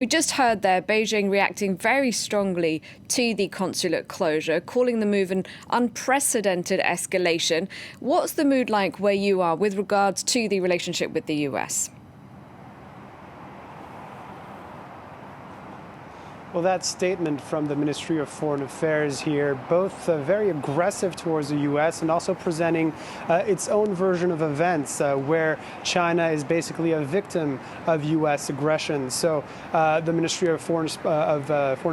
We just heard there Beijing reacting very strongly to the consulate closure, calling the move an unprecedented escalation. What's the mood like where you are with regards to the relationship with the US? Well, that statement from the Ministry of Foreign Affairs here, both very aggressive towards the U.S. and also presenting its own version of events where China is basically a victim of U.S. aggression. So the Ministry of Foreign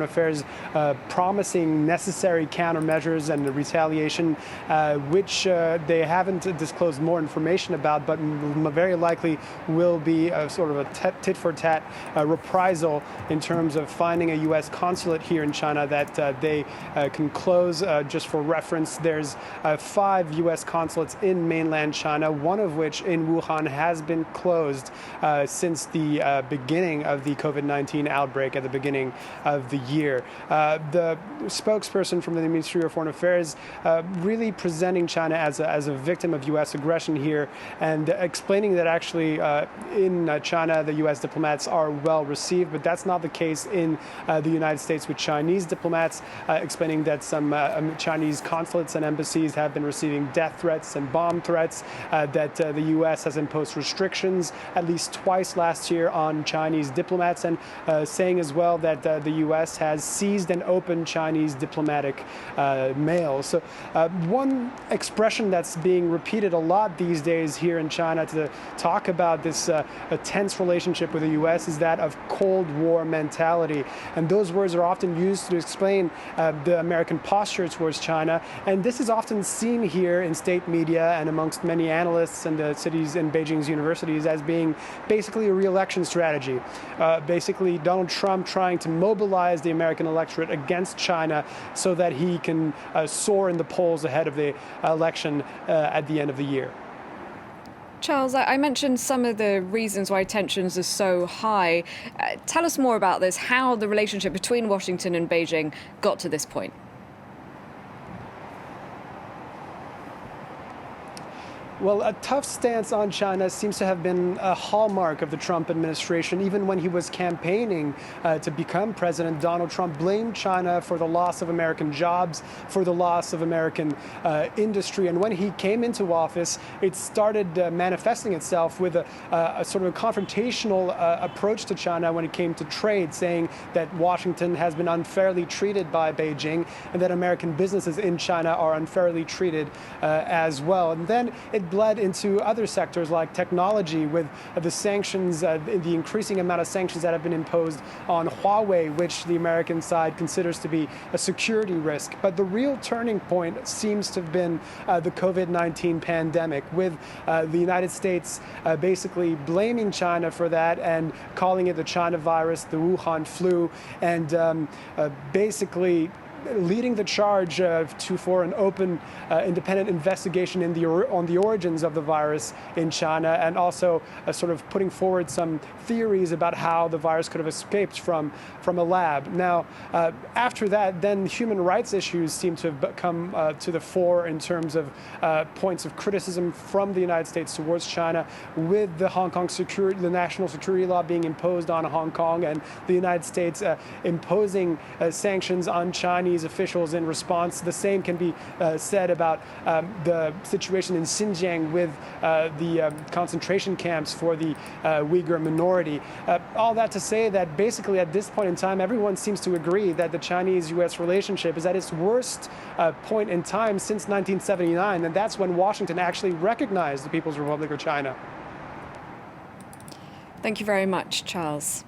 Affairs promising necessary countermeasures and retaliation, which they haven't disclosed more information about, but very likely will be a sort of a tit-for-tat reprisal in terms of finding a U.S. consulate here in China that they can close. Just for reference, there's 5 U.S. consulates in mainland China, one of which in Wuhan has been closed since the beginning of the COVID-19 outbreak at the beginning of the year. The spokesperson from the Ministry of Foreign Affairs really presenting China as a victim of U.S. aggression here and explaining that actually in China the U.S. diplomats are well received, but that's not the case in the United States with Chinese diplomats, explaining that some Chinese consulates and embassies have been receiving death threats and bomb threats, that the U.S. has imposed restrictions at least twice last year on Chinese diplomats, and saying as well that the U.S. has seized and opened Chinese diplomatic mail. So one expression that's being repeated a lot these days here in China to talk about this tense relationship with the U.S. is that of Cold War mentality. And those words are often used to explain the American posture towards China. And this is often seen here in state media and amongst many analysts and the cities and Beijing's universities as being basically a re-election strategy. Basically, Donald Trump trying to mobilize the American electorate against China so that he can soar in the polls ahead of the election at the end of the year. Charles, I mentioned some of the reasons why tensions are so high. Tell us more about this, how the relationship between Washington and Beijing got to this point. Well, a tough stance on China seems to have been a hallmark of the Trump administration. Even when he was campaigning to become president, Donald Trump blamed China for the loss of American jobs, for the loss of American industry. And when he came into office, it started manifesting itself with a sort of a confrontational approach to China when it came to trade, saying that Washington has been unfairly treated by Beijing and that American businesses in China are unfairly treated as well. And then it bled into other sectors like technology with the sanctions, the increasing amount of sanctions that have been imposed on Huawei, which the American side considers to be a security risk. But the real turning point seems to have been the COVID-19 pandemic, with the United States basically blaming China for that and calling it the China virus, the Wuhan flu, and basically leading the charge for an open, independent investigation on the origins of the virus in China, and also sort of putting forward some theories about how the virus could have escaped from a lab. Now, after that, then human rights issues seem to have come to the fore in terms of points of criticism from the United States towards China, with the the national security law being imposed on Hong Kong, and the United States imposing sanctions on Chinese officials in response. The same can be said about the situation in Xinjiang with the concentration camps for the Uyghur minority. All that to say that basically at this point in time, everyone seems to agree that the Chinese-U.S. relationship is at its worst point in time since 1979, and that's when Washington actually recognized the People's Republic of China. Thank you very much, Charles.